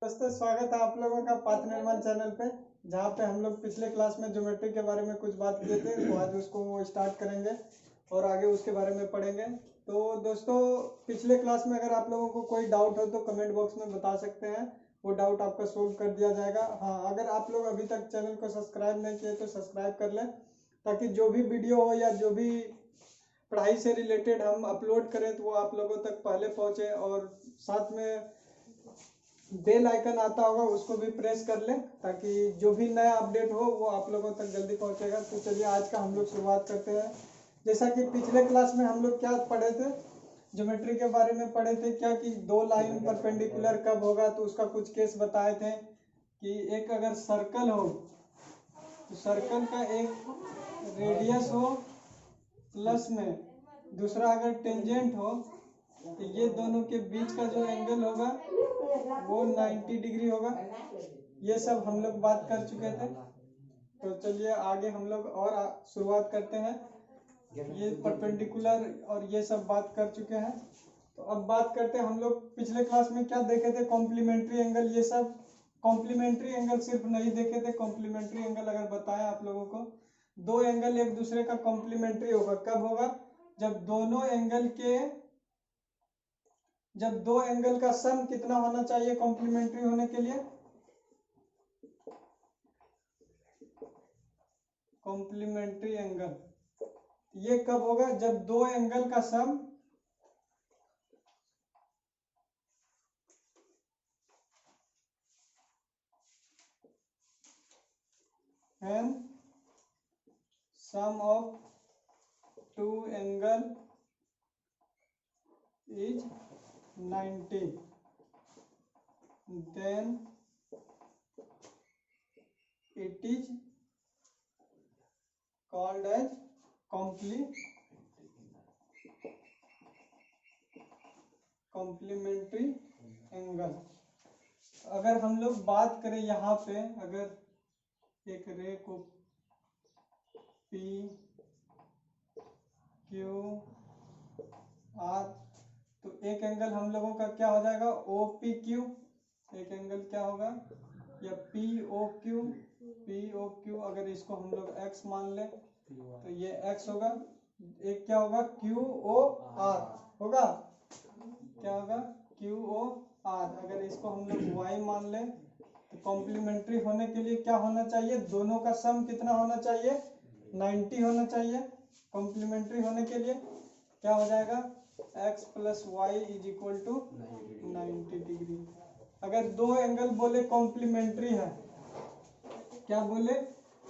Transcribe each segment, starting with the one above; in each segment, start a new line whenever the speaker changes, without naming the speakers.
दोस्तों स्वागत है आप लोगों का पाथ निर्माण चैनल पे, जहाँ पे हम लोग पिछले क्लास में ज्योमेट्री के बारे में कुछ बात किए थे। तो आज उसको स्टार्ट करेंगे और आगे उसके बारे में पढ़ेंगे। तो दोस्तों पिछले क्लास में अगर आप लोगों को कोई डाउट हो तो कमेंट बॉक्स में बता सकते हैं, वो डाउट आपका सोल्व कर दिया जाएगा। हाँ, अगर आप लोग अभी तक चैनल को सब्सक्राइब नहीं किए तो सब्सक्राइब कर लें, ताकि जो भी वीडियो हो या जो भी पढ़ाई से रिलेटेड हम अपलोड करें तो वो आप लोगों तक पहले पहुंचे। और साथ में बेल आइकन आता होगा उसको भी प्रेस कर लें, ताकि जो भी नया अपडेट हो वो आप लोगों तक जल्दी पहुंचेगा। तो चलिए आज का हम लोग शुरुआत करते हैं। जैसा कि पिछले क्लास में हम लोग क्या पढ़े थे, ज्योमेट्री के बारे में पढ़े थे क्या कि दो लाइन परपेंडिकुलर कब होगा। तो उसका कुछ केस बताए थे कि एक अगर सर्कल हो तो सर्कल का एक रेडियस हो प्लस में, दूसरा अगर टेंजेंट हो तो ये दोनों के बीच का जो एंगल होगा वो 90 डिग्री होगा। ये सब हम लोग बात कर चुके थे। तो चलिए आगे हम लोग और शुरुआत करते हैं। ये परपेंडिकुलर और ये सब बात कर चुके हैं। तो अब बात करते हैं, हम लोग पिछले क्लास में क्या देखे थे, कॉम्प्लीमेंट्री एंगल। ये सब कॉम्प्लीमेंट्री एंगल सिर्फ नहीं देखे थे। कॉम्प्लीमेंट्री एंगल अगर बताया आप लोगों को, दो एंगल एक दूसरे का कॉम्प्लीमेंट्री होगा। कब होगा? जब दो एंगल का सम कितना होना चाहिए कॉम्प्लीमेंट्री होने के लिए? कॉम्प्लीमेंट्री एंगल ये कब होगा? जब दो एंगल का sum and sum of two angle is 90, then it is called as complementary angle. अगर हम लोग बात करें यहाँ पे, अगर एक रे को P Q R, तो एक एंगल हम लोगों का क्या हो जाएगा? OPQ। एक एंगल क्या होगा? या POQ। अगर इसको हम लोग X मान ले तो ये X होगा। एक क्या होगा? QOR होगा। क्या होगा? QOR। अगर इसको हम लोग Y मान ले तो कॉम्प्लीमेंट्री होने के लिए क्या होना चाहिए? दोनों का सम कितना होना चाहिए? 90 होना चाहिए। कॉम्प्लीमेंट्री होने के लिए क्या हो जाएगा? X plus y is equal to 90 degree. अगर दो एंगल बोले कॉम्प्लीमेंट्री है, क्या बोले?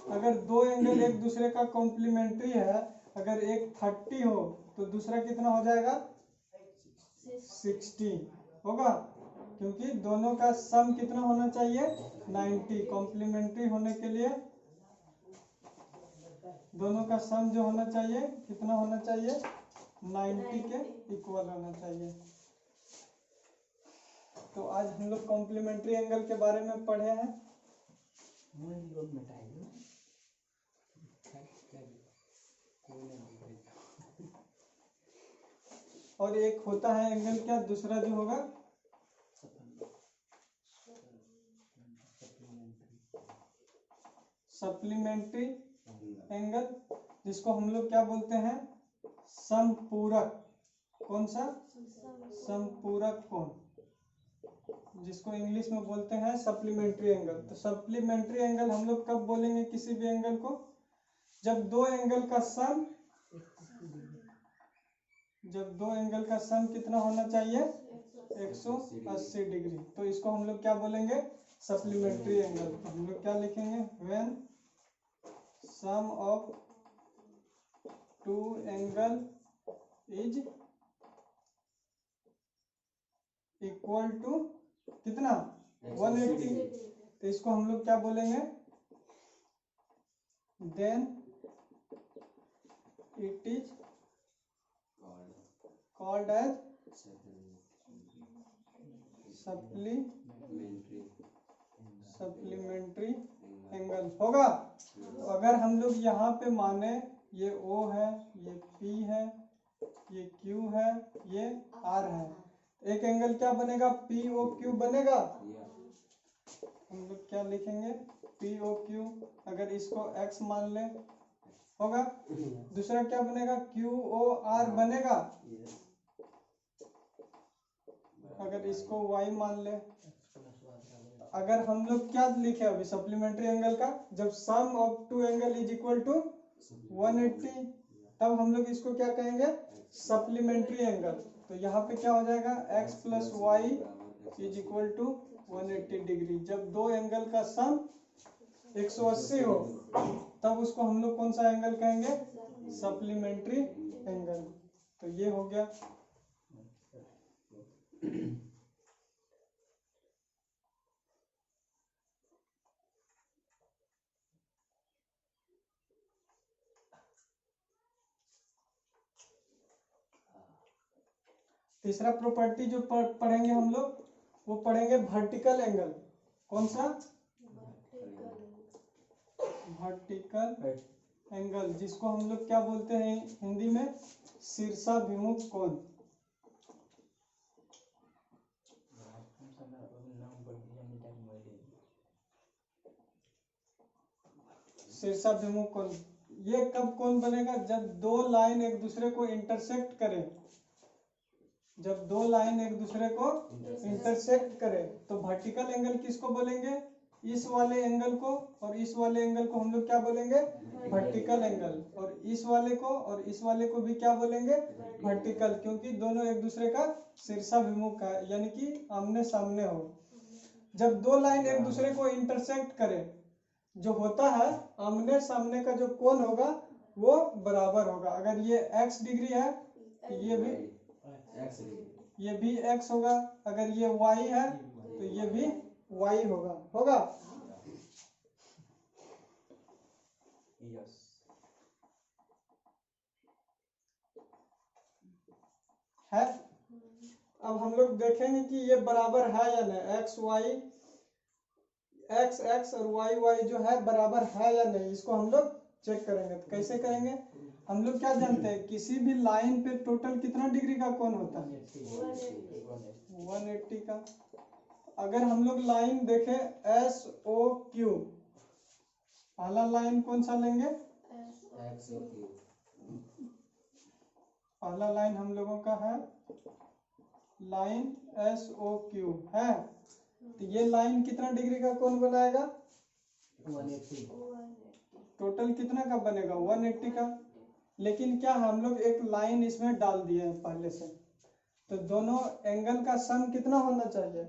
अगर दो एंगल एक दूसरे का कॉम्प्लीमेंट्री है, अगर एक 30 हो तो दूसरा कितना हो जाएगा? 60 होगा, क्योंकि दोनों का सम कितना होना चाहिए? 90। कॉम्प्लीमेंट्री होने के लिए दोनों का सम जो होना चाहिए कितना होना चाहिए? 90 के इक्वल होना चाहिए। तो आज हम लोग कॉम्प्लीमेंट्री एंगल के बारे में पढ़े हैं। और एक होता है एंगल क्या, दूसरा जो होगा सप्लीमेंट्री एंगल, जिसको हम लोग क्या बोलते हैं? समपूरक। कौन सा? समपूरक कोण, जिसको इंग्लिश में बोलते हैं सप्लीमेंट्री एंगल। तो सप्लीमेंट्री एंगल हम लोग कब बोलेंगे किसी भी एंगल को? जब दो एंगल का सम कितना होना चाहिए? 180 डिग्री। तो इसको हम लोग क्या बोलेंगे? Supplementary angle. तो हम लोग क्या लिखेंगे? When sum of two angle is equal to कितना? 180। तो इसको हम लोग क्या बोलेंगे? Then it is called as supplementary angle होगा। तो अगर हम लोग यहाँ पे माने ये O है, ये P है, ये Q है, ये R है, एक एंगल क्या बनेगा? POQ बनेगा। क्या लिखेंगे पी ओ क्यू, अगर इसको x मान ले होगा। दूसरा क्या बनेगा क्यू ओ आर बनेगा, अगर इसको y मान ले। अगर हम लोग क्या लिखे अभी सप्लीमेंट्री एंगल का, जब sum of two angle is equal to 180 तब हम लोग इसको क्या कहेंगे सप्लीमेंट्री एंगल। तो यहाँ पे क्या हो जाएगा x plus y is equal to 180 degree. जब दो एंगल का सम 180 हो तब उसको हम लोग कौन सा एंगल कहेंगे सप्लीमेंट्री एंगल। तो ये हो गया। तीसरा प्रॉपर्टी जो पढ़ेंगे हम लोग वो पढ़ेंगे वर्टिकल एंगल। कौन सा वर्टिकल एंगल, जिसको हम लोग क्या बोलते हैं हिंदी में शीर्षाभिमुख कोण। शीर्षाभिमुख कोण ये कब कोण बनेगा जब दो लाइन एक दूसरे को इंटरसेक्ट करें। जब दो लाइन एक दूसरे को इंटरसेक्ट करे तो वर्टिकल एंगल किसको बोलेंगे, इस वाले एंगल को और इस वाले एंगल को हम लोग क्या बोलेंगे वर्टिकल एंगल, और इस वाले को और इस वाले को भी क्या बोलेंगे वर्टिकल, क्योंकि दोनों एक दूसरे का शीर्षाभिमुख है यानी कि आमने सामने हो। जब दो लाइन एक दूसरे को इंटरसेक्ट करे जो होता है आमने सामने का जो कोण होगा वो बराबर होगा। अगर ये x डिग्री है तो ये भी x होगा, अगर ये y है तो ये भी y होगा। है। अब हम लोग देखेंगे कि ये बराबर है या नहीं, x और y जो है बराबर है या नहीं, इसको हम लोग चेक करेंगे। तो कैसे करेंगे, हम लोग क्या जानते हैं किसी भी लाइन पे टोटल कितना डिग्री का कोण होता है 180 का। अगर हम लोग लाइन देखें एस ओ क्यू, पहला लाइन कौन सा लेंगे पहला लाइन हम लोगों का है लाइन एस ओ क्यू है। तो ये लाइन कितना डिग्री का कोण बनाएगा 180। टोटल कितना का बनेगा 180 का। लेकिन क्या हम लोग एक लाइन इसमें डाल दिए हैं पहले से, तो दोनों एंगल का सम कितना होना चाहिए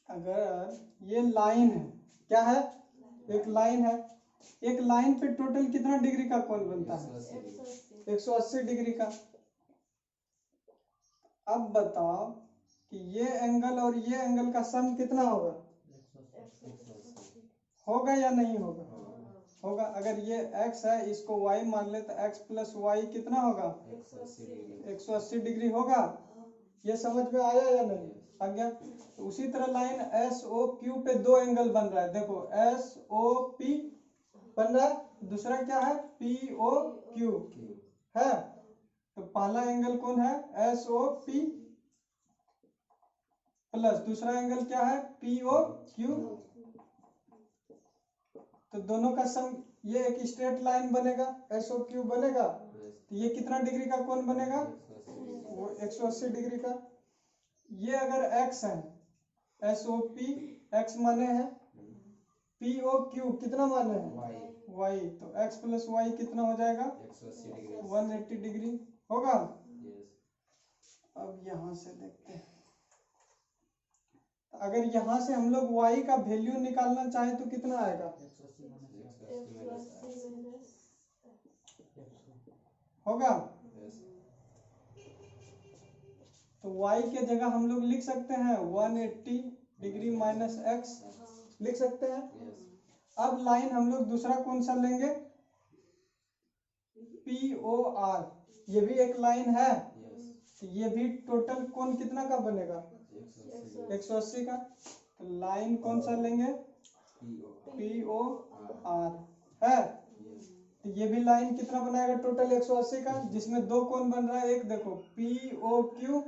अगर ये लाइन है, क्या है एक लाइन है, एक लाइन पे टोटल कितना डिग्री का कोण बनता है 180 डिग्री का। अब बताओ कि ये एंगल और ये एंगल का सम कितना होगा या नहीं होगा। अगर ये x है इसको y मान ले तो x प्लस वाई कितना होगा 180 डिग्री होगा। ये समझ में आया या नहीं आ गया। तो उसी तरह लाइन एस ओ क्यू पे दो एंगल बन रहा है, देखो एस ओ पी बन रहा है, दूसरा क्या है पी ओ क्यू है। तो पहला एंगल कौन है एस ओ पी प्लस दूसरा एंगल क्या है पी ओ क्यू। तो दोनों का सम ये एक स्ट्रेट लाइन बनेगा एस ओ क्यू बनेगा। तो ये कितना डिग्री का कोण बनेगा वो 180 डिग्री का। ये अगर x है एस ओ पी एक्स माने हैं, पी ओ क्यू कितना माने हैं y, तो x प्लस वाई कितना हो जाएगा 180 डिग्री होगा। अब यहां से देखते हैं, अगर यहां से हम लोग y का वैल्यू निकालना चाहे तो कितना आएगा होगा। तो y के जगह हम लोग लिख सकते हैं 180 डिग्री माइनस x लिख सकते हैं। अब लाइन हम लोग दूसरा कौन सा लेंगे पी ओ आर, ये भी एक लाइन है, ये भी टोटल कोण कितना का बनेगा 180 का। तो लाइन कौन सा लेंगे पी ओ आर है। तो ये भी लाइन कितना बनाएगा टोटल 180 का, जिसमें दो कोण बन रहा है, एक देखो पी ओ क्यू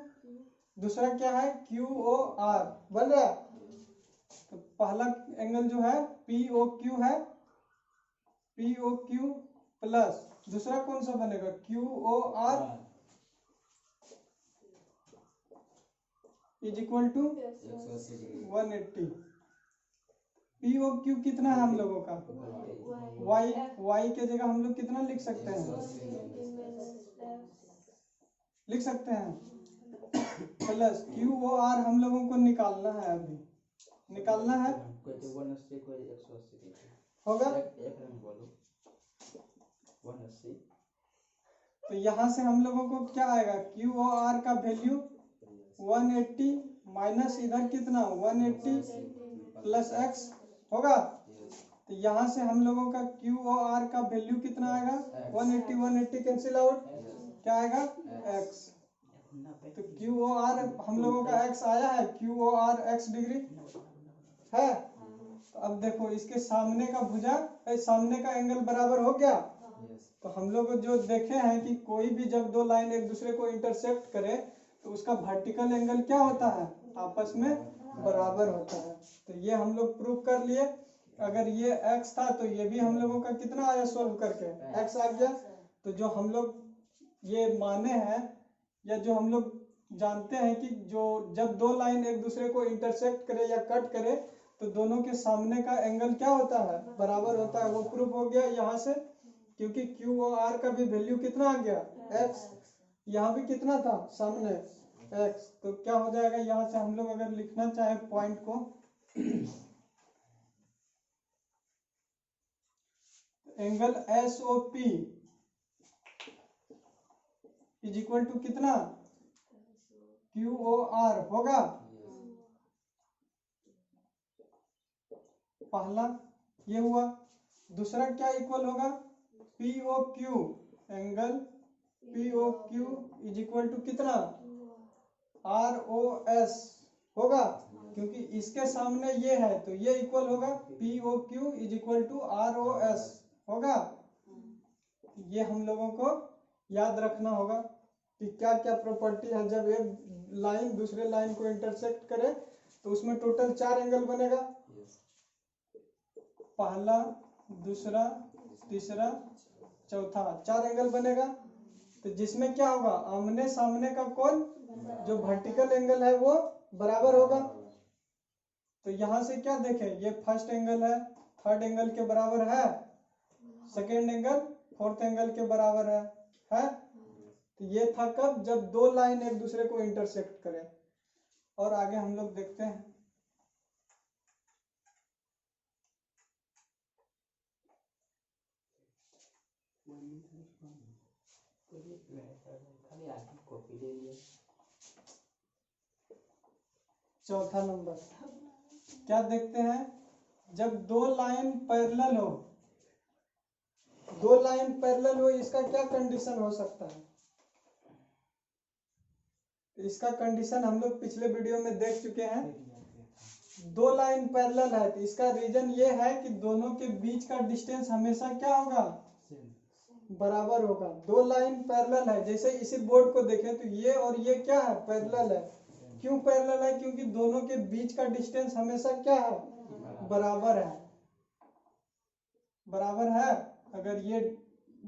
दूसरा क्या है क्यू ओ आर, बन रहा है। तो पहला एंगल जो है पी ओ क्यू है, पी ओ क्यू प्लस दूसरा कौन सा बनेगा Q O R is equal to 180। P O Q कितना है हम लोगों का वाई, वाई के जगह हम लोग कितना लिख सकते हैं, लिख सकते हैं प्लस क्यू ओ आर हम लोगों को निकालना है, अभी निकालना है, होगा। तो यहाँ से हम लोगों को क्या आएगा क्यू ओ आर का वैल्यू 180 माइनस इधर कितना 180 प्लस एक्स होगा। तो यहाँ से हम लोगों का क्यू ओ आर का वैल्यू कितना आएगा 180 कैंसिल आउट, क्या आएगा एक्स। तो क्यू ओ आर हम लोगों का एक्स आया है, Q O R x degree है। तो अब देखो इसके सामने का भुजा सामने का एंगल बराबर हो गया। तो हम लोग जो देखे हैं कि कोई भी जब दो लाइन एक दूसरे को इंटरसेक्ट करे तो उसका वर्टिकल एंगल क्या होता है आपस में बराबर होता है। तो ये हम लोग प्रूव कर लिए। अगर ये x था तो ये भी हम लोगों का कितना आया सोल्व करके x आ गया। तो जो हम लोग ये माने हैं या जो हम लोग जानते हैं कि जो जब दो लाइन एक दूसरे को इंटरसेक्ट करे या कट करे तो दोनों के सामने का एंगल क्या होता है बराबर होता है, वो प्रूफ हो गया यहाँ से। क्योंकि क्यू और आर का भी वैल्यू कितना आ गया x, यहाँ भी कितना था सामने x। तो क्या हो जाएगा यहाँ से हम लोग अगर लिखना चाहे पॉइंट को angle S O P is equal to कितना क्यू ओ आर होगा। पहला ये हुआ, दूसरा क्या इक्वल होगा P O Q, angle P O Q is equal to कितना आर ओ एस होगा। क्योंकि इसके सामने ये है तो ये इक्वल होगा P O Q is equal to R O S होगा। ये हम लोगों को याद रखना होगा कि क्या क्या प्रॉपर्टी है जब एक लाइन दूसरे लाइन को इंटरसेक्ट करे तो उसमें टोटल 4 एंगल बनेगा, पहला दूसरा तीसरा चौथा 4 एंगल बनेगा। तो जिसमें क्या होगा आमने सामने का कोण जो वर्टिकल एंगल है वो बराबर होगा। तो यहां से क्या देखें ये फर्स्ट एंगल है, थर्ड एंगल के बराबर है, सेकेंड एंगल फोर्थ एंगल के बराबर है। तो ये था कब जब दो लाइन एक दूसरे को इंटरसेक्ट करे। और आगे हम लोग देखते हैं चौथा नंबर क्या देखते हैं जब दो लाइन पैरेलल हो, दो लाइन पैरेलल हो इसका क्या कंडीशन हो सकता है। इसका कंडीशन हम लोग पिछले वीडियो में देख चुके हैं। दो लाइन पैरेलल है तो इसका रीजन ये है कि दोनों के बीच का डिस्टेंस हमेशा क्या होगा बराबर होगा। दो लाइन पैरेलल है जैसे इसी बोर्ड को देखें तो ये और ये क्या है पैरेलल है। क्यों पैरेलल है क्योंकि दोनों के बीच का डिस्टेंस हमेशा क्या है बराबर है, बराबर है। अगर ये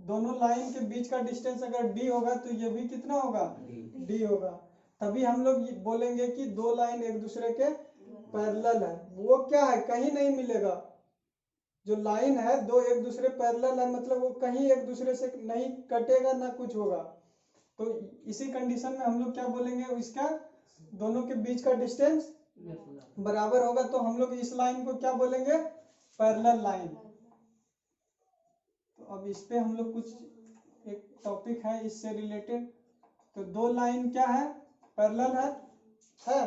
दोनों लाइन के बीच का डिस्टेंस अगर d होगा तो ये भी कितना होगा d होगा। तभी हम लोग बोलेंगे कि दो लाइन एक दूसरे के पैरेलल है। वो क्या है कहीं नहीं मिलेगा, जो लाइन है दो एक दूसरे पैरेलल है मतलब वो कहीं एक दूसरे से नहीं कटेगा ना कुछ होगा। तो इसी कंडीशन में हम लोग क्या बोलेंगे इसका दोनों के बीच का डिस्टेंस बराबर होगा। तो हम लोग इस लाइन को क्या बोलेंगे पैरेलल लाइन। तो अब इस पे हम लोग कुछ एक टॉपिक है इससे रिलेटेड। तो दो लाइन क्या है पैरेलल है।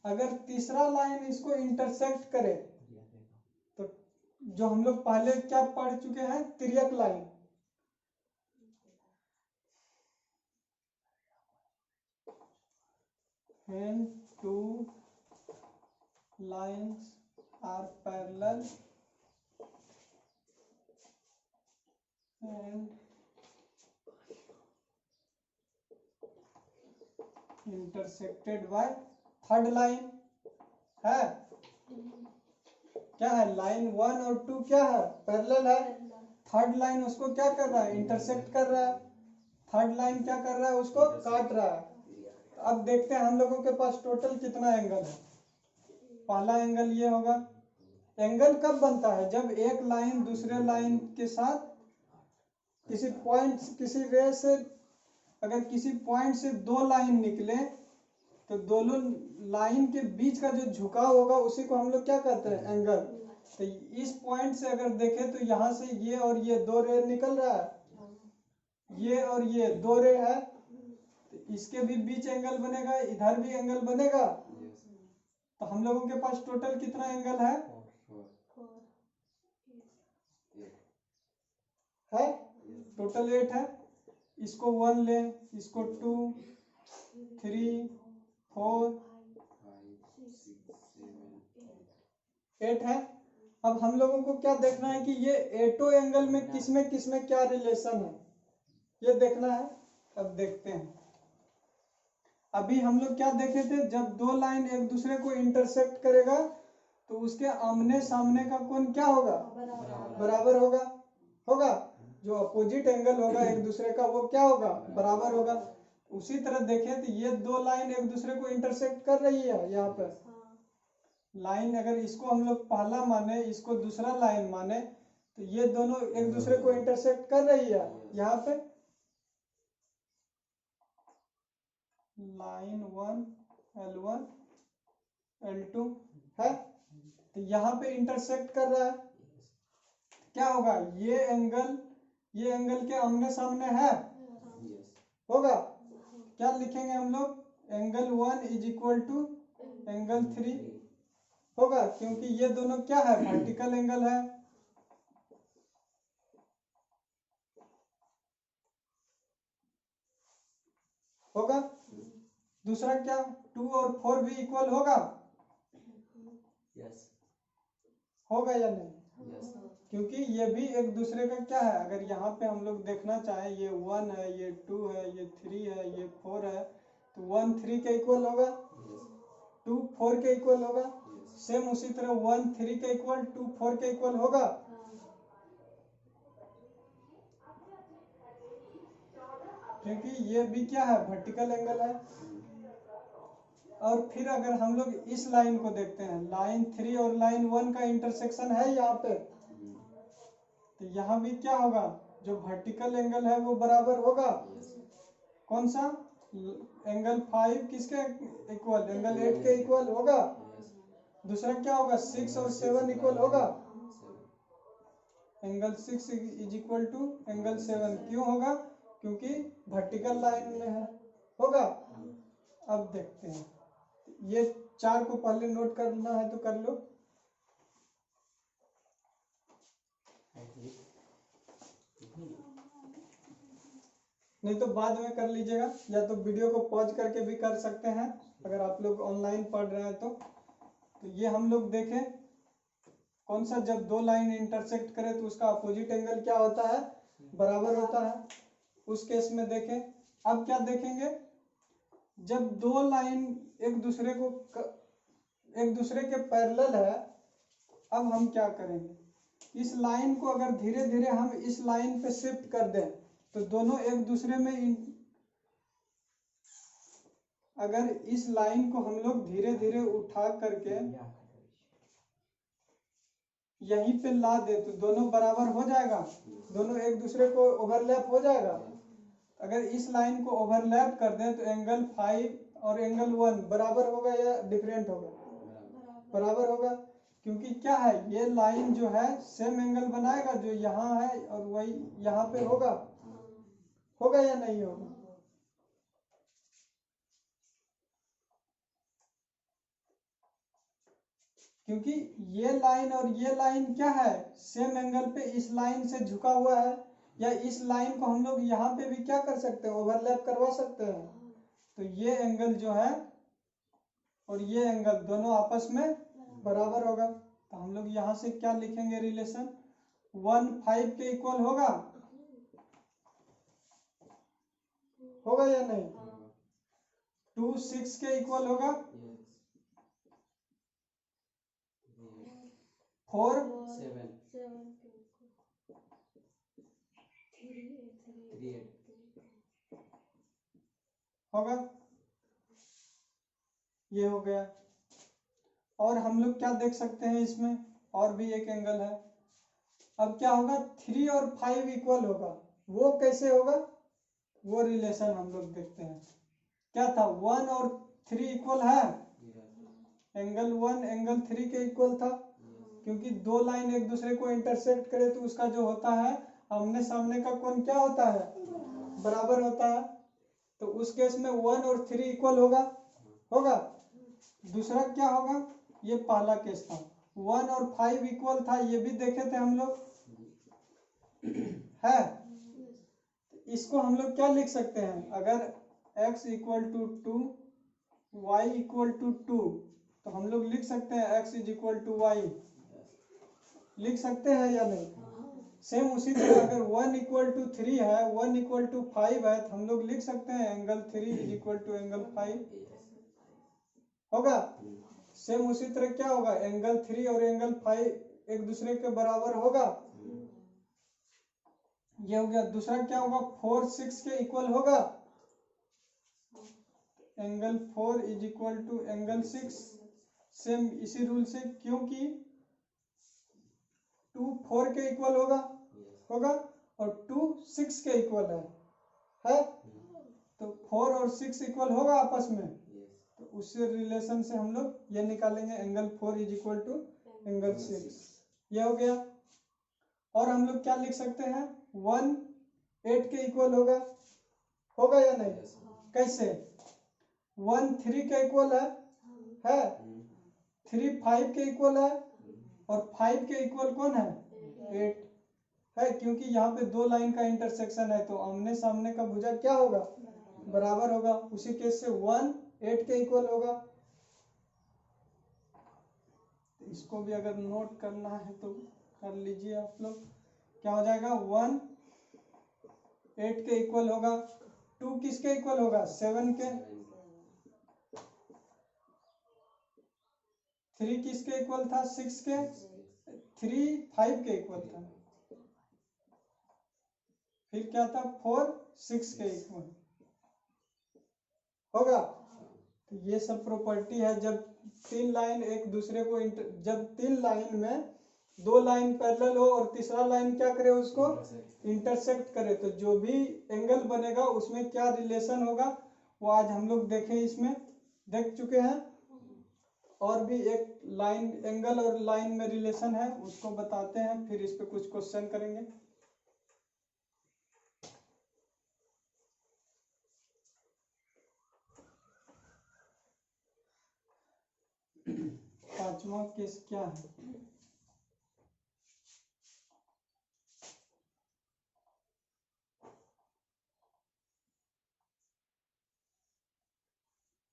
अगर तीसरा लाइन इसको इंटरसेक्ट करे तो जो हम लोग पहले क्या पढ़ चुके हैं तिर्यक line, when two lines are parallel and intersected by third line है, क्या है, लाइन 1 और 2 क्या है, पैरेलल है, थर्ड लाइन उसको क्या कर रहा है, इंटरसेक्ट कर रहा है, थर्ड लाइन क्या कर रहा है, उसको काट रहा है। तो अब देखते हैं हम लोगों के पास टोटल कितना एंगल है। पहला एंगल ये होगा। एंगल कब बनता है, जब एक लाइन दूसरे लाइन के साथ किसी पॉइंट, किसी रे से, अगर किसी पॉइंट से दो लाइन निकले तो दोनों लाइन के बीच का जो झुकाव होगा उसी को हम लोग क्या कहते हैं, एंगल। तो इस पॉइंट से अगर देखें तो यहाँ से ये और ये दो रे निकल रहा है, ये और ये दो रे है, तो इसके भी बीच एंगल बनेगा, इधर भी एंगल बनेगा। तो हम लोगों के पास टोटल कितना एंगल है, टोटल 8 है। इसको 1 ले, इसको 2, 3, 4, 8 है। अब हम लोगों को क्या देखना है कि ये एटो एंगल में किसमें क्या रिलेशन है, ये देखना है। अब देखते हैं। अभी हम लोग क्या देखे थे, जब दो लाइन एक दूसरे को इंटरसेक्ट करेगा तो उसके आमने सामने का कोण क्या होगा, बराबर होगा, होगा। जो अपोजिट एंगल होगा एक दूसरे का वो क्या होगा, बराबर होगा। उसी तरह देखें तो ये दो लाइन एक दूसरे को इंटरसेक्ट कर रही है। यहाँ पे लाइन, अगर इसको हम लोग पहला माने, इसको दूसरा लाइन माने, तो ये दोनों एक दूसरे को इंटरसेक्ट कर रही है। यहाँ पे लाइन 1 L1 L2 है, तो यहाँ पे इंटरसेक्ट कर रहा है, क्या होगा, ये एंगल के आमने सामने है, होगा। क्या लिखेंगे हम लोग, angle 1 is equal to angle 3 होगा, क्योंकि ये दोनों क्या है, वर्टिकल एंगल है। होगा। दूसरा क्या, 2 और 4 भी इक्वल होगा, होगा या नहीं, क्योंकि ये भी एक दूसरे का क्या है। अगर यहाँ पे हम लोग देखना चाहें, ये 1 है, ये 2 है, ये 3 है, ये 4 है, तो 1 3 के इक्वल होगा, 2 4 के इक्वल होगा। सेम उसी तरह 1 3 के इक्वल 2 4 के इक्वल होगा। क्योंकि ये भी क्या है, वर्टिकल एंगल है। और फिर अगर हम लोग इस लाइन को देखते हैं, लाइन 3 और लाइन 1 का इंटरसेक्शन है यहाँ पे, तो यहाँ भी क्या होगा, जो वर्टिकल एंगल है वो बराबर होगा। कौन सा, एंगल 5 किसके इक्वल, एंगल 8 के इक्वल होगा। दूसरा क्या होगा, 6 और 7 इक्वल होगा, angle 6 is equal to angle 7। क्यों होगा, क्योंकि वर्टिकल लाइन में है, होगा। अब देखते हैं, ये 4 को पहले नोट करना है तो कर लो, नहीं तो बाद में कर लीजिएगा, या तो वीडियो को पॉज करके भी कर सकते हैं अगर आप लोग ऑनलाइन पढ़ रहे हैं तो ये हम लोग देखें कौन सा, जब दो लाइन इंटरसेक्ट करे तो उसका अपोजिट एंगल क्या होता है, बराबर होता है। उस केस में देखें। अब क्या देखेंगे, जब दो लाइन एक दूसरे के पैरेलल है, अब हम क्या करेंगे, इस लाइन को अगर धीरे धीरे हम इस लाइन पे शिफ्ट कर दें तो दोनों एक दूसरे में अगर इस लाइन को हम लोग धीरे धीरे उठा करके यहीं पे ला दे तो दोनों बराबर हो जाएगा, दोनों एक दूसरे को ओवरलैप हो जाएगा। अगर इस लाइन को ओवरलैप कर दें तो एंगल 5 और एंगल 1 बराबर होगा या डिफरेंट होगा, बराबर होगा। क्योंकि क्या है, ये लाइन जो है सेम एंगल बनाएगा, जो यहाँ है और वही यहाँ पे होगा, होगा या नहीं होगा। क्योंकि ये लाइन और ये लाइन क्या है, सेम एंगल पे इस लाइन से झुका हुआ है, या इस लाइन को हम लोग यहाँ पे भी क्या कर सकते हैं, ओवरलैप करवा सकते हैं। तो ये एंगल जो है और ये एंगल दोनों आपस में बराबर होगा। तो हम लोग यहाँ से क्या लिखेंगे, रिलेशन 1 5 के इक्वल होगा, होगा या नहीं। 2 6 के इक्वल होगा, 4 होगा, ये हो गया। और हम लोग क्या देख सकते हैं इसमें, और भी एक एंगल है। अब क्या होगा, 3 और 5 इक्वल होगा, वो कैसे होगा, वो रिलेशन हम लोग देखते हैं। क्या था, 1 और 3 इक्वल है, एंगल 1 एंगल 3 के इक्वल था, क्योंकि दो लाइन एक दूसरे को इंटरसेक्ट करे तो उसका जो होता है आमने सामने का कोण क्या होता है, बराबर होता है। तो उस केस में 1 और 3 इक्वल होगा, होगा। दूसरा क्या होगा, ये पहला केस था, 1 और 5 इक्वल था, ये भी देखे थे हम लोग, है। इसको हम लोग क्या लिख सकते हैं, अगर x equal to 2 y equal to 2, तो हम लोग लिख सकते हैं x is equal to y, लिख सकते हैं या नहीं। सेम उसी तरह अगर 1 इक्वल टू 3 है, 1 इक्वल टू 5 है, तो हम लोग लिख सकते हैं angle 3 is equal to angle 5, होगा। सेम उसी तरह क्या होगा, एंगल 3 और एंगल 5 एक दूसरे के बराबर होगा, ये हो गया। दूसरा क्या होगा, 4 6 के इक्वल होगा, angle 4 is equal to angle 6, same इसी रूल से, क्योंकि 2 4 के इक्वल होगा, होगा, और 2 6 के इक्वल है। तो 4 और 6 इक्वल होगा आपस में, तो उसी रिलेशन से हम लोग ये निकालेंगे, angle 4 is equal to angle 6, ये हो गया। और हम लोग क्या लिख सकते हैं, 1 8 के इक्वल होगा, होगा या नहीं, कैसे, 1 3 के इक्वल है, 3 5 के इक्वल है, और 5 के इक्वल कौन है, 8 है, क्योंकि यहाँ पे दो लाइन का इंटरसेक्शन है, तो आमने सामने का भुजा क्या होगा, बराबर होगा। उसी केस से 1 8 के इक्वल होगा। तो इसको भी अगर नोट करना है तो कर लीजिए आप लोग, क्या हो जाएगा, 1 8 के इक्वल होगा, 2 किसके इक्वल होगा, 7 के, 3 किसके इक्वल था, 6 के, 3 5 के इक्वल था, फिर क्या था, 4 6 के इक्वल होगा। तो ये सब प्रॉपर्टी है, जब तीन लाइन एक दूसरे को जब तीन लाइन में दो लाइन पैरेलल हो और तीसरा लाइन क्या करे, उसको इंटरसेक्ट करे, तो जो भी एंगल बनेगा उसमें क्या रिलेशन होगा, वो आज हम लोग देखें, इसमें देख चुके हैं। और भी एक लाइन एंगल और लाइन में रिलेशन है, उसको बताते हैं, फिर इस पे कुछ क्वेश्चन करेंगे। पांचवा केस क्या है,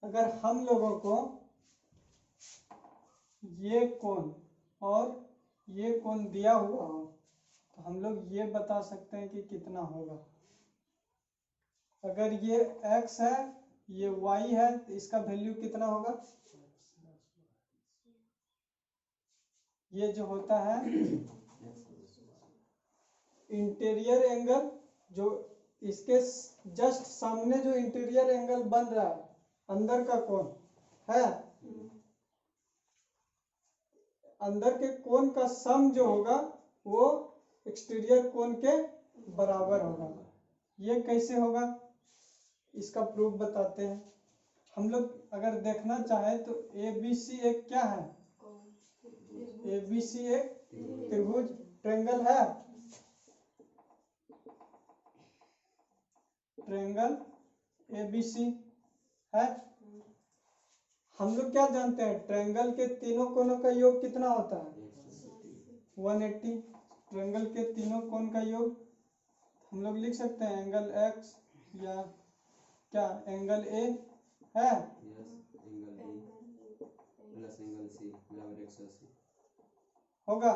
अगर हम लोगों को ये कोण और ये कोण दिया हुआ हो, तो हम लोग ये बता सकते हैं कि कितना होगा। अगर ये x है, ये y है, तो इसका वैल्यू कितना होगा, ये जो होता है इंटीरियर एंगल, जो इसके जस्ट सामने जो इंटीरियर एंगल बन रहा है, अंदर का कोण है, अंदर के कोण का सम जो होगा वो एक्सटीरियर कोण के बराबर होगा। ये कैसे होगा, इसका प्रूफ बताते हैं। हम लोग अगर देखना चाहें तो ABC एक क्या है, ABC एक त्रिभुज ट्रायंगल है, ट्रायंगल ABC है। हम लोग क्या जानते हैं, ट्रायंगल के तीनों कोनों का योग कितना होता है, 180। ट्रायंगल के तीनों कोण का योग हम लोग लिख सकते हैं, एंगल X या क्या, एंगल A है,
angle A plus angle C बराबर 180
होगा।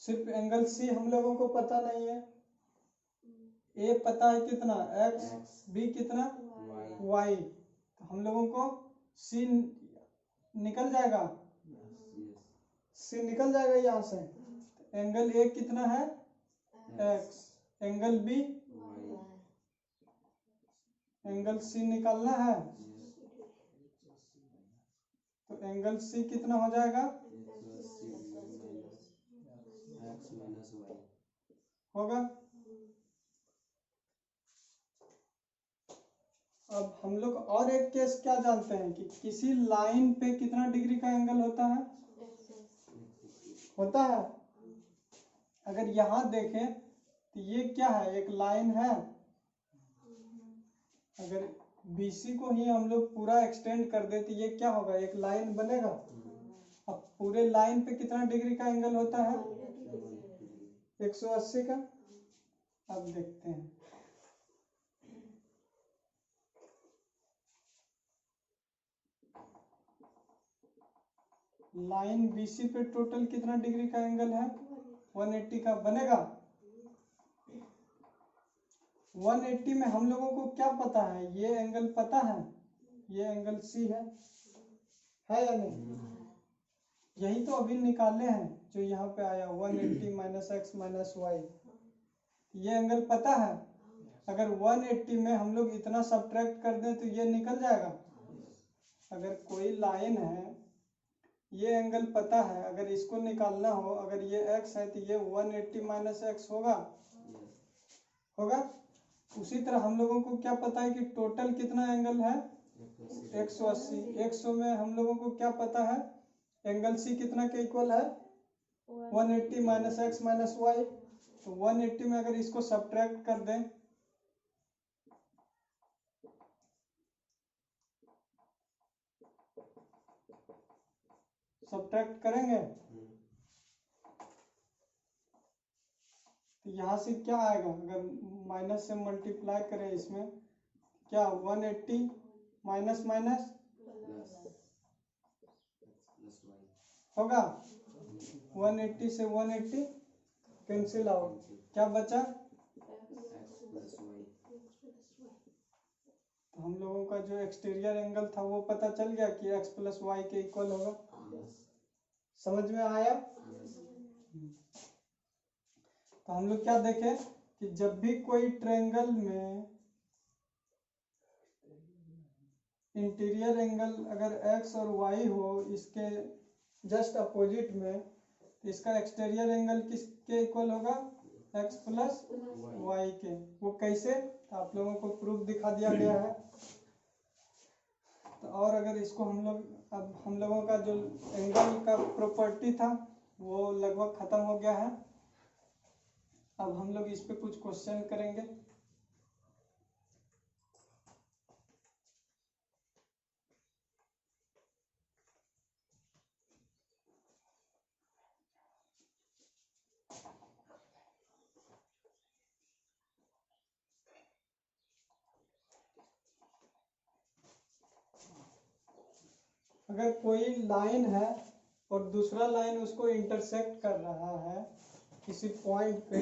सिर्फ एंगल C हम लोगों को पता नहीं है, ए पता है कितना x,
X,
b कितना
Y,
y, तो हम लोगों को c निकल जाएगा,
yes,
c निकल जाएगा यहाँ से। एंगल ए कितना है x, angle B,
Y,
angle C निकालना है,
yes,
तो एंगल सी कितना हो जाएगा,
X minus Y,
होगा। अब हम लोग और एक केस क्या जानते हैं कि किसी लाइन पे कितना डिग्री का एंगल होता है, होता है। अगर यहाँ देखें तो ये क्या है, एक लाइन है। अगर BC को ही हम लोग पूरा एक्सटेंड कर दे तो ये क्या होगा, एक लाइन बनेगा। अब पूरे लाइन पे कितना डिग्री का एंगल होता है, 180 का। अब देखते हैं, लाइन BC पे टोटल कितना डिग्री का एंगल है, 180 का बनेगा। 180 में हम लोगों को क्या पता है, ये एंगल पता है, ये एंगल C है या नहीं। यही तो अभी निकाले हैं जो यहाँ पे आया 180 माइनस एक्स माइनस वाई, ये एंगल पता है। अगर 180 में हम लोग इतना सब्ट्रैक्ट कर दें तो ये निकल जाएगा। अगर कोई लाइन है, ये एंगल पता है, अगर इसको निकालना हो, अगर ये x है तो ये 180 माइनस एक्स होगा, होगा। उसी तरह हम लोगों को क्या पता है कि टोटल कितना एंगल है, 180। 100 में हम लोगों को क्या पता है, एंगल C कितना के इक्वल है, 180 माइनस एक्स माइनस वाई। तो 180 में अगर इसको सब्ट्रैक्ट कर दें, सब्ट्रैक्ट करेंगे तो यहाँ से क्या आएगा, अगर माइनस से मल्टीप्लाई करें इसमें, क्या 180 माइनस माइनस होगा, 180 से 180 कैंसिल आउट, क्या बचा, तो हम लोगों का जो एक्सटीरियर एंगल था वो पता चल गया कि x प्लस वाई के इक्वल होगा। समझ में आया। तो हम लोग क्या देखें कि जब भी कोई ट्रायंगल में इंटीरियर एंगल अगर x और y हो इसके जस्ट अपोजिट में, तो इसका एक्सटीरियर एंगल किसके इक्वल होगा, x प्लस वाई के। वो कैसे, तो आप लोगों को प्रूफ दिखा दिया गया है। तो और अगर इसको हम लोग, अब हम लोगों का जो एंगल का प्रॉपर्टी था वो लगभग खत्म हो गया है। अब हम लोग इस पे कुछ क्वेश्चन करेंगे। अगर कोई लाइन है और दूसरा लाइन उसको इंटरसेक्ट कर रहा है किसी पॉइंट पे,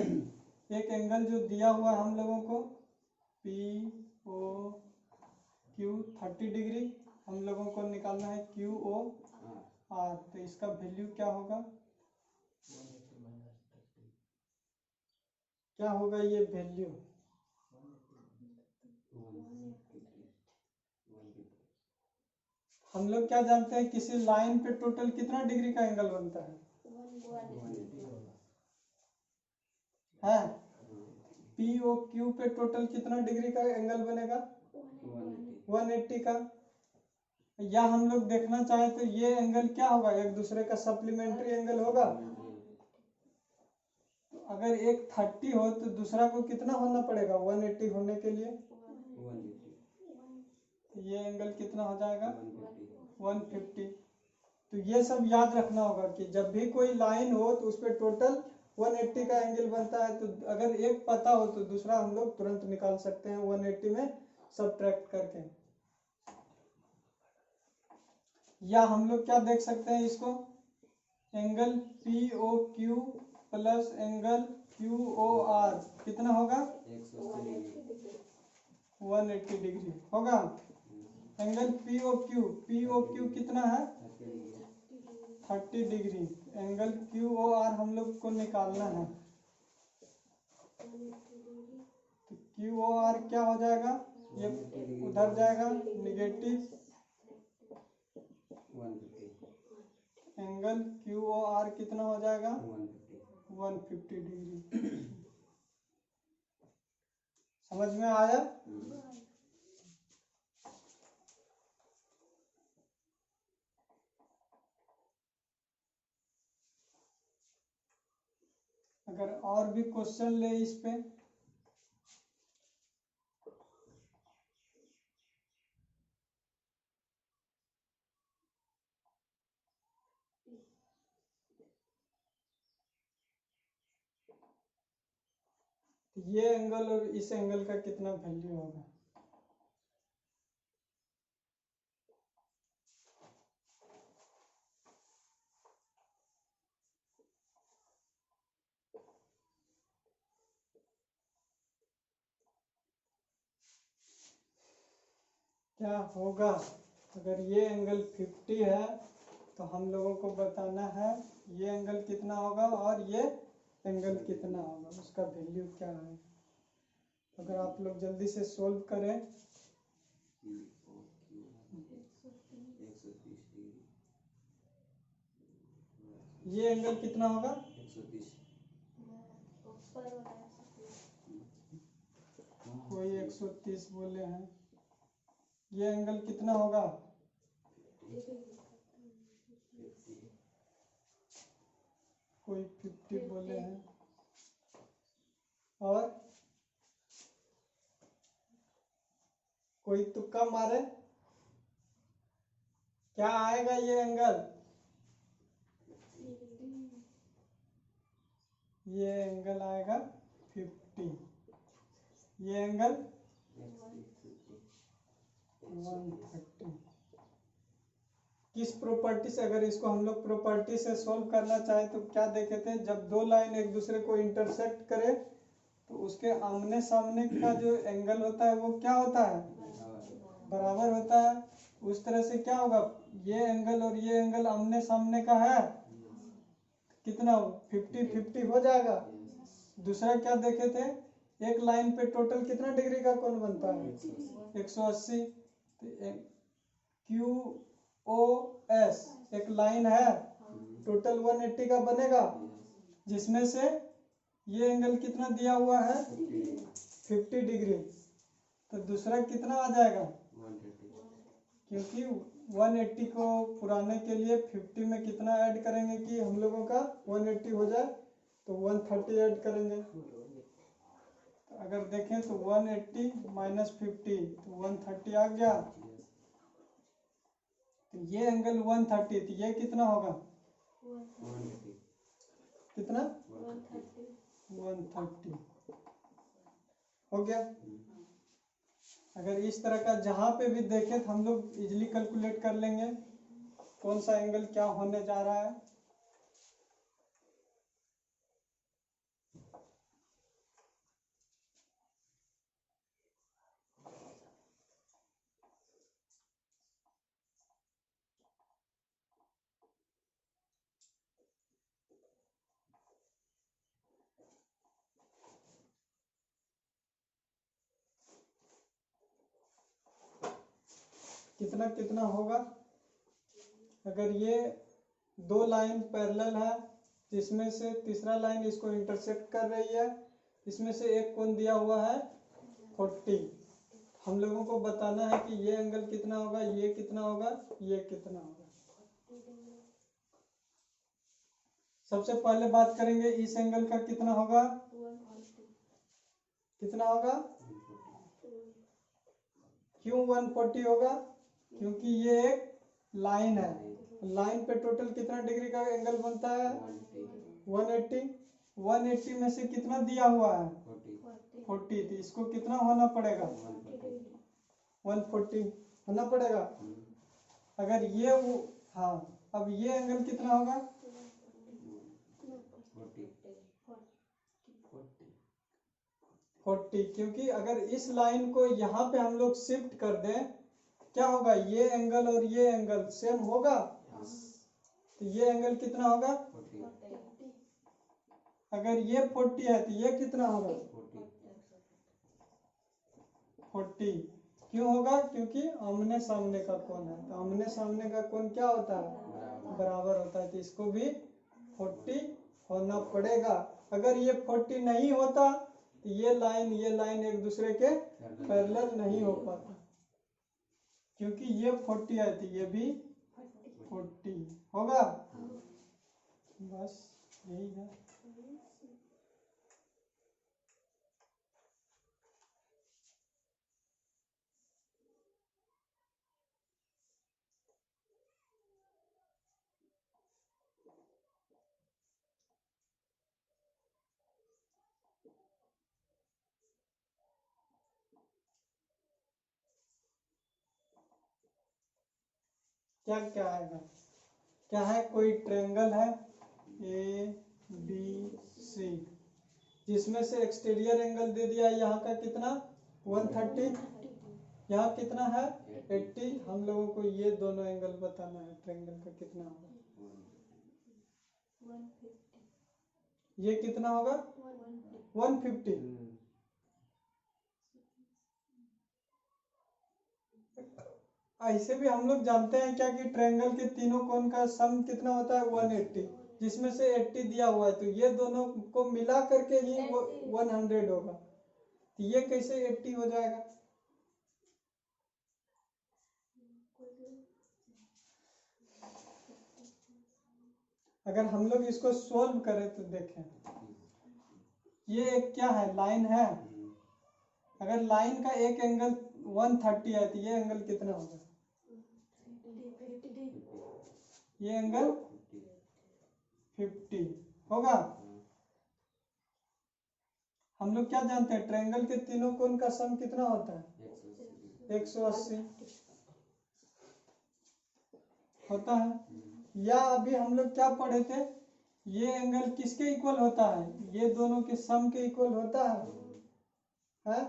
एक एंगल जो दिया हुआ है हम लोगों को POQ 30 डिग्री, हम लोगों को निकालना है QOR। तो इसका वैल्यू क्या होगा, क्या होगा ये वैल्यू, हम लोग क्या जानते हैं किसी लाइन पे टोटल कितना डिग्री का एंगल बनता है, POQ पे टोटल कितना डिग्री का एंगल बनेगा, 180 का। या हम लोग देखना चाहे तो ये एंगल क्या होगा, एक दूसरे का सप्लीमेंट्री एंगल होगा। तो अगर एक 30 हो तो दूसरा को कितना होना पड़ेगा 180 होने के लिए, तो ये एंगल कितना हो जाएगा 150। तो ये सब याद रखना होगा कि जब भी कोई लाइन हो तो उस पर टोटल 180 का एंगल बनता है। तो अगर एक पता हो तो दूसरा हम लोग तुरंत निकाल सकते हैं 180 में सब्ट्रैक्ट करके। या हम लोग क्या देख सकते हैं इसको, angle POQ plus angle QOR कितना होगा?
180 डिग्री
180 डिग्री होगा। एंगल POQ कितना है? 30 डिग्री। एंगल QOR हम लोग को निकालना है, तो QOR क्या हो जाएगा? ये उधर जाएगा, नेगेटिव।
150
एंगल QOR कितना हो जाएगा?
150
150 डिग्री। समझ में आया? अगर और भी क्वेश्चन ले इस पे, तो ये एंगल और इस एंगल का कितना वैल्यू होगा? क्या होगा? अगर ये एंगल 50 है तो हम लोगों को बताना है ये एंगल कितना होगा और ये एंगल कितना होगा, उसका वैल्यू क्या है। अगर आप लोग जल्दी से सोल्व करें,
130 डिग्री
ये एंगल कितना होगा?
130
कोई 130 बोले हैं। ये एंगल कितना होगा?
50
कोई 50 बोले हैं। और कोई तुक्का मारे, क्या आएगा ये एंगल? ये एंगल आएगा 50। ये एंगल 130। किस प्रॉपर्टी से, अगर इसको हम लोग प्रॉपर्टी से सॉल्व करना चाहे तो क्या देखे थे? जब दो लाइन एक दूसरे को इंटरसेक्ट करे तो उसके आमने सामने का जो एंगल होता है वो क्या होता है? बराबर होता है। उस तरह से क्या होगा? ये एंगल और ये एंगल आमने सामने का है, कितना 50-50 हो जाएगा। दूसरा क्या देखे थे? एक लाइन पे टोटल कितना डिग्री का कोण बनता है? 180। QOS एक लाइन है, टोटल 180 का बनेगा, जिसमें से ये एंगल कितना दिया हुआ है? 50 डिग्री। तो दूसरा कितना आ जाएगा?
130
क्योंकि 180 को पुराने के लिए 50 में कितना ऐड करेंगे कि हम लोगों का 180 हो जाए? तो 130 ऐड करेंगे। तो अगर देखें तो 180 माइनस 50 तो 130 आ गया। तो ये एंगल 130, तो ये कितना होगा?
180
कितना?
130
130 हो गया। अगर इस तरह का जहां पे भी देखें तो हम लोग इजीली कैलकुलेट कर लेंगे कौन सा एंगल क्या होने जा रहा है। कितना कितना होगा? अगर ये दो लाइन पैरेलल है जिसमें से तीसरा लाइन इसको इंटरसेक्ट कर रही है, इसमें से एक कोण दिया हुआ है 40। हम लोगों को बताना है कि ये एंगल कितना होगा, ये कितना होगा, ये कितना होगा। सबसे पहले बात करेंगे इस एंगल का कितना होगा? कितना होगा? क्यों 140 होगा? क्योंकि ये एक लाइन है, लाइन पे टोटल कितना डिग्री का एंगल बनता है? 180। 180 में से कितना दिया हुआ है? 40। तो इसको कितना होना पड़ेगा? 140 होना पड़ेगा। अगर ये वो, हाँ, अब ये एंगल कितना होगा? 40, क्योंकि अगर इस लाइन को यहाँ पे हम लोग शिफ्ट कर दें क्या होगा, ये एंगल और ये एंगल सेम होगा, तो ये एंगल कितना होगा,
40
अगर ये 40 है तो ये कितना होगा, 40। क्यों होगा, क्योंकि आमने सामने का कोण है, तो आमने सामने का कोण क्या होता है, बराबर होता है, तो इसको भी 40 होना पड़ेगा। अगर ये 40 नहीं होता तो ये लाइन एक दूसरे के पैरेलल नहीं हो पाता, क्योंकि ये 40 है तो ये भी 40 होगा। बस यही है। क्या क्या आएगा, क्या है, कोई ट्रायंगल है ए बी सी, जिसमें से एक्सटीरियर एंगल दे दिया यहाँ का कितना 130, यहाँ कितना है 80। हम लोगों को ये दोनों एंगल बताना है, ट्रायंगल का कितना होगा, ये कितना होगा 150। ऐसे भी हम लोग जानते हैं क्या कि ट्रायंगल के तीनों कोण का सम कितना होता है 180, जिसमें से 80 दिया हुआ है, तो ये दोनों को मिला करके ही 100 होगा, तो ये कैसे 80 हो जाएगा। अगर हम लोग इसको सोल्व करें तो देखें, ये एक क्या है, लाइन है, अगर लाइन का एक एंगल 130 है तो ये एंगल कितना होगा, ये एंगल 50 होगा। हम लोग क्या जानते हैं, ट्रायंगल के तीनों कोण का सम कितना होता है 180 होता है। या अभी हम लोग क्या पढ़े थे, ये एंगल किसके इक्वल होता है, ये दोनों के सम के इक्वल होता है?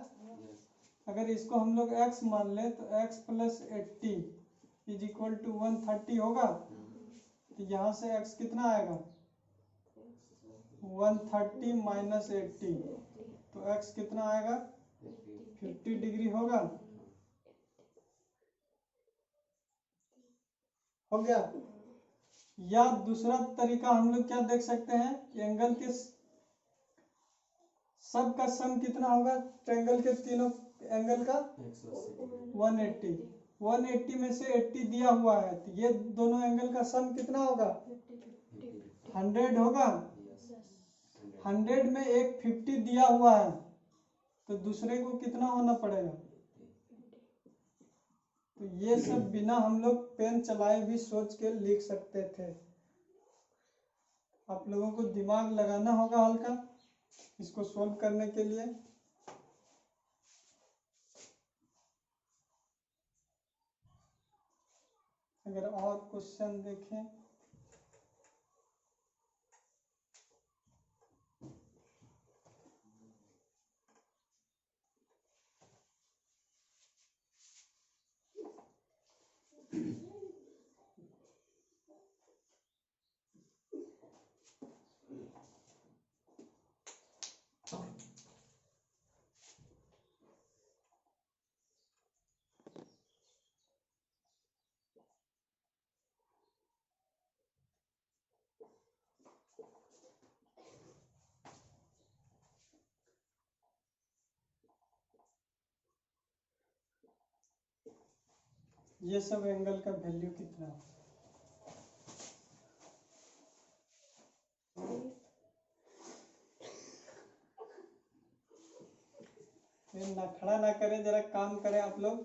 अगर इसको हम लोग x मान ले तो x प्लस 80 इज इक्वल टू 130 होगा, तो यहाँ से x कितना आएगा 130 माइनस 80, तो x कितना आएगा 50 डिग्री होगा, हो गया। या दूसरा तरीका हम लोग क्या देख सकते हैं कि एंगल के सब का सम कितना होगा, ट्रायंगल के तीनों एंगल का 180, 180 में से 80 दिया हुआ है, तो ये दोनों एंगल का सम कितना होगा 100 होगा। 100 में एक 50 दिया हुआ है, तो दूसरे को कितना होना पड़ेगा, तो ये सब बिना हम लोग पेन चलाए भी सोच के लिख सकते थे। आप लोगों को दिमाग लगाना होगा हल्का इसको सोल्व करने के लिए। अगर और क्वेश्चन देखें, ये सब एंगल का वैल्यू कितना है, नखड़ा ना करें, जरा काम करें आप लोग।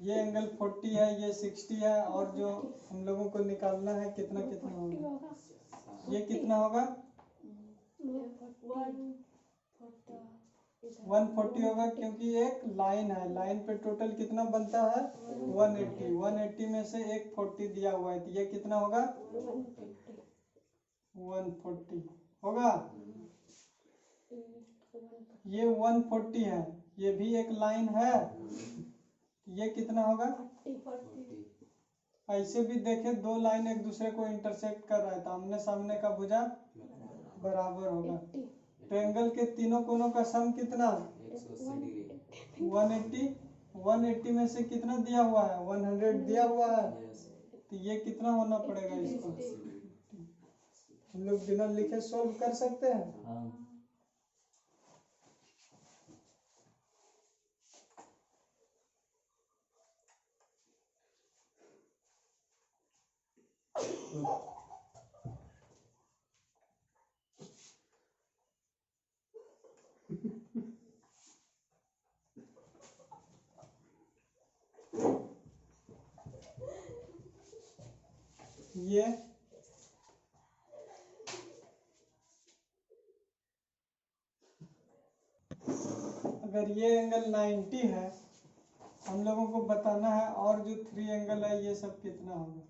ये एंगल 40 है, ये 60 है, और जो हम लोगों को निकालना है कितना कितना होगा, ये कितना होगा 140 होगा, क्योंकि एक लाइन है, लाइन पे टोटल कितना बनता है 180, 180 में से एक 40 दिया हुआ है, तो ये कितना होगा 140 होगा। ये 140 है, ये भी एक लाइन है, ये कितना होगा?
40
ऐसे भी देखे दो लाइन एक दूसरे को इंटरसेक्ट कर रहा है तो आमने सामने का भुजा बराबर होगा। ट्रायंगल के तीनों कोनों का सम कितना?
180 डिग्री
180। 180 में से कितना दिया हुआ है? 100 दिया हुआ है,
यस
तो ये कितना होना पड़ेगा इसको? हम लोग बिना लिखे सॉल्व कर सकते हैं।
हाँ
ये अगर ये एंगल 90 है, हम लोगों को बताना है और जो 3 एंगल है ये सब कितना होगा?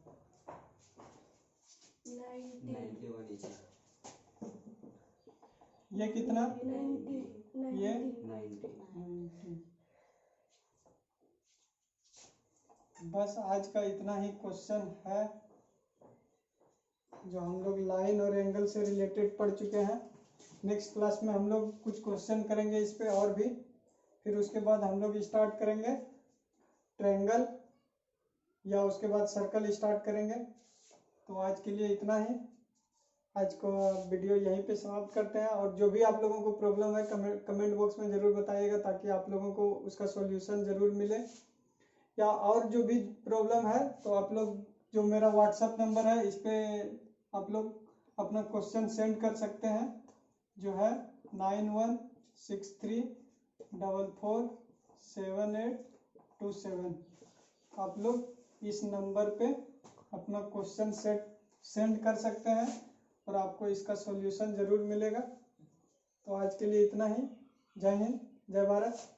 91 इंच
ये कितना?
90
ये
90
90। बस आज का इतना ही क्वेश्चन है जो हम लोग लाइन और एंगल से रिलेटेड पढ़ चुके हैं। नेक्स्ट क्लास में हम लोग कुछ क्वेश्चन करेंगे इस पे और भी, फिर उसके बाद हम लोग स्टार्ट करेंगे ट्रायंगल या उसके बाद सर्कल स्टार्ट करेंगे। तो आज के लिए इतना ही, आज को वीडियो यहीं पे समाप्त करते हैं। और जो भी आप लोगों को प्रॉब्लम है कमेंट बॉक्स में ज़रूर बताइएगा ताकि आप लोगों को उसका सॉल्यूशन ज़रूर मिले। या और जो भी प्रॉब्लम है तो आप लोग जो मेरा व्हाट्सएप नंबर है इस पे आप लोग अपना क्वेश्चन सेंड कर सकते हैं, जो है 9163447827। आप लोग इस नंबर पे अपना क्वेश्चन सेंड कर सकते हैं और आपको इसका सॉल्यूशन ज़रूर मिलेगा। तो आज के लिए इतना ही। जय हिंद, जय भारत।